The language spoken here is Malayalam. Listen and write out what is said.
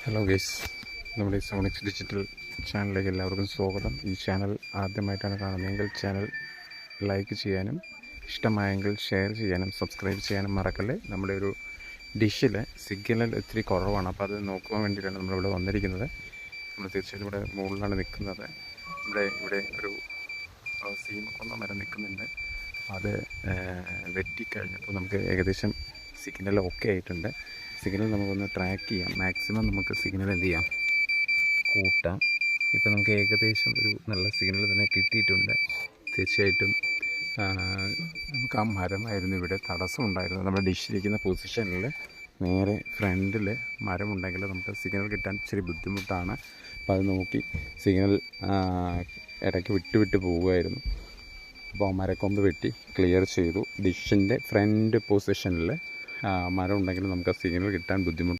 ഹലോ ഗൈസ്, നമ്മുടെ സോണിക്സ് ഡിജിറ്റൽ ചാനലിലേക്ക് എല്ലാവർക്കും സ്വാഗതം. ഈ ചാനൽ ആദ്യമായിട്ടാണ് കാണുന്നതെങ്കിൽ ചാനൽ ലൈക്ക് ചെയ്യാനും ഇഷ്ടമായെങ്കിൽ ഷെയർ ചെയ്യാനും സബ്സ്ക്രൈബ് ചെയ്യാനും മറക്കല്ലേ. നമ്മുടെ ഒരു ഡിഷിൽ സിഗ്നൽ ഒത്തിരി കുറവാണ്, അപ്പോൾ അത് നോക്കുവാൻ വേണ്ടിയിട്ടാണ് നമ്മളിവിടെ വന്നിരിക്കുന്നത്. നമ്മൾ തീർച്ചയായിട്ടും ഇവിടെ മുകളിലാണ് നിൽക്കുന്നത്. ഇവിടെ ഒരു സീമക്കൊന്ന മരം നിൽക്കുന്നുണ്ട്. അത് വെട്ടിക്കഴിഞ്ഞപ്പോൾ നമുക്ക് ഏകദേശം സിഗ്നൽ ഓക്കെ ആയിട്ടുണ്ട്. സിഗ്നൽ നമുക്കൊന്ന് ട്രാക്ക് ചെയ്യാം. മാക്സിമം നമുക്ക് സിഗ്നൽ എന്ത് ചെയ്യാം, കൂട്ടാം. ഇപ്പോൾ നമുക്ക് ഏകദേശം ഒരു നല്ല സിഗ്നൽ തന്നെ കിട്ടിയിട്ടുണ്ട്. തീർച്ചയായിട്ടും നമുക്ക് ആ മരമായിരുന്നു ഇവിടെ തടസ്സം ഉണ്ടായിരുന്നത്. നമ്മുടെ ഡിഷിലിരിക്കുന്ന പൊസിഷനിൽ നേരെ ഫ്രണ്ടിൽ മരമുണ്ടെങ്കിൽ നമുക്ക് സിഗ്നൽ കിട്ടാൻ ഇച്ചിരി ബുദ്ധിമുട്ടാണ്. അപ്പോൾ അത് നോക്കി സിഗ്നൽ ഇടയ്ക്ക് വിട്ട് പോവുമായിരുന്നു. അപ്പോൾ മരക്കൊമ്പ് വെട്ടി ക്ലിയർ ചെയ്തു. ഡിഷിൻ്റെ ഫ്രണ്ട് പൊസിഷനിൽ മരം ഉണ്ടെങ്കിൽ നമുക്ക് സിഗ്നൽ കിട്ടാൻ ബുദ്ധിമുട്ട്.